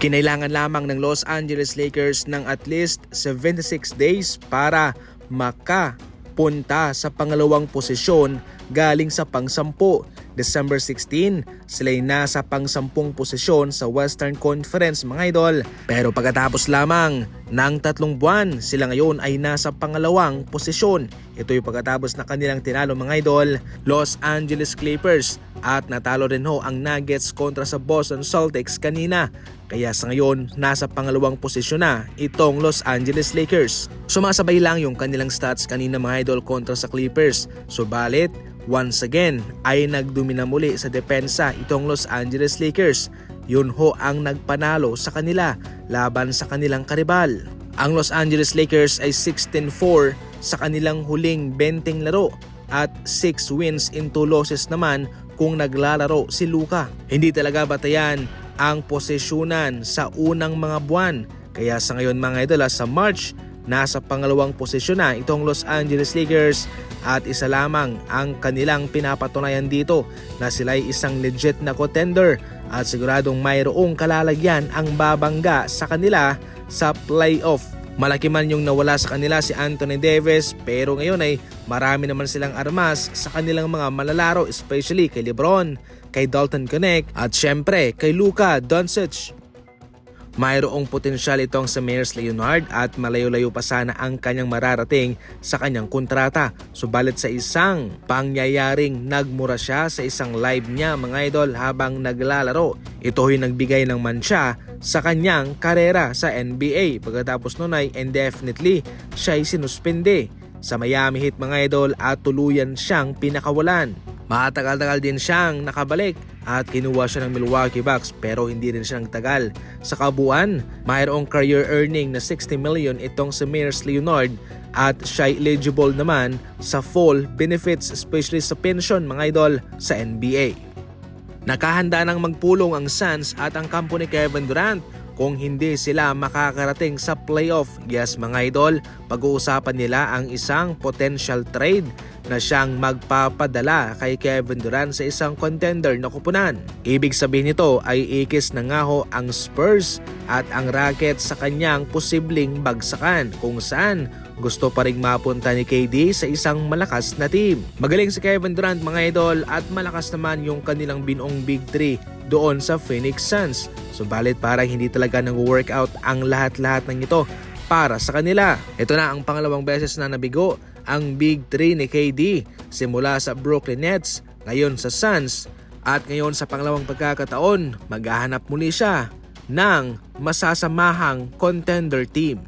Kinailangan lamang ng Los Angeles Lakers ng at least 76 days para makapunta sa pangalawang posisyon galing sa pang-10. December 16, sila'y nasa pang-10 posisyon sa Western Conference mga idol. Pero pagkatapos lamang ng 3 buwan, sila ngayon ay nasa pangalawang posisyon. Ito'y pagkatapos na kanilang tinalo mga idol, Los Angeles Clippers, at natalo rin ho ang Nuggets kontra sa Boston Celtics kanina. Kaya sa ngayon, nasa pangalawang posisyon na itong Los Angeles Lakers. Sumasabay lang yung kanilang stats kanina mga idol kontra sa Clippers. Subalit, once again ay nagdomina muli sa depensa itong Los Angeles Lakers. Yun ho ang nagpanalo sa kanila laban sa kanilang karibal. Ang Los Angeles Lakers ay 16-4 sa kanilang huling 20 laro at 6 wins in 2 losses naman kung naglalaro si Luka. Hindi talaga batayan ang posisyonan sa unang mga buwan. Kaya sa ngayon mga idol, sa March, nasa pangalawang posisyon na itong Los Angeles Lakers at isa lamang ang kanilang pinapatunayan dito na sila'y isang legit na contender at siguradong mayroong kalalagyan ang babangga sa kanila sa playoff. Malaki man yung nawala sa kanila si Anthony Davis, pero ngayon ay marami naman silang armas sa kanilang mga malalaro, especially kay LeBron, kay Dalton Connect at syempre kay Luka Doncic. Mayroong potensyal itong si Meyers Leonard at malayo-layo pa sana ang kanyang mararating sa kanyang kontrata. Subalit sa isang pangyayaring nagmura siya sa isang live niya mga idol habang naglalaro. Ito'y nagbigay ng mansya sa kanyang karera sa NBA. Pagkatapos nun ay indefinitely siya'y sinuspende sa Miami Heat mga idol at tuluyan siyang pinakawalan. Matagal-tagal din siyang nakabalik at kinuha siya ng Milwaukee Bucks pero hindi rin siya nagtagal. Sa kabuuan, mayroong career earning na 60 million itong si Meyers Leonard at siya eligible naman sa full benefits especially sa pension mga idol sa NBA. Nakahanda nang magpulong ang Suns at ang kampo ni Kevin Durant kung hindi sila makakarating sa playoff. Yes mga idol, pag-uusapan nila ang isang potential trade na siyang magpapadala kay Kevin Durant sa isang contender na kupunan. Ibig sabihin nito ay ikis na nga ho ang Spurs at ang Rockets sa kanyang posibleng bagsakan kung saan gusto pa ring mapunta ni KD sa isang malakas na team. Magaling si Kevin Durant mga idol at malakas naman yung kanilang binong Big 3 doon sa Phoenix Suns. Subalit parang hindi talaga nag-workout ang lahat-lahat ng ito para sa kanila. Ito na ang pangalawang beses na nabigo ang Big 3 ni KD simula sa Brooklyn Nets, ngayon sa Suns at ngayon sa pangalawang pagkakataon maghahanap muli siya ng masasamahang contender team.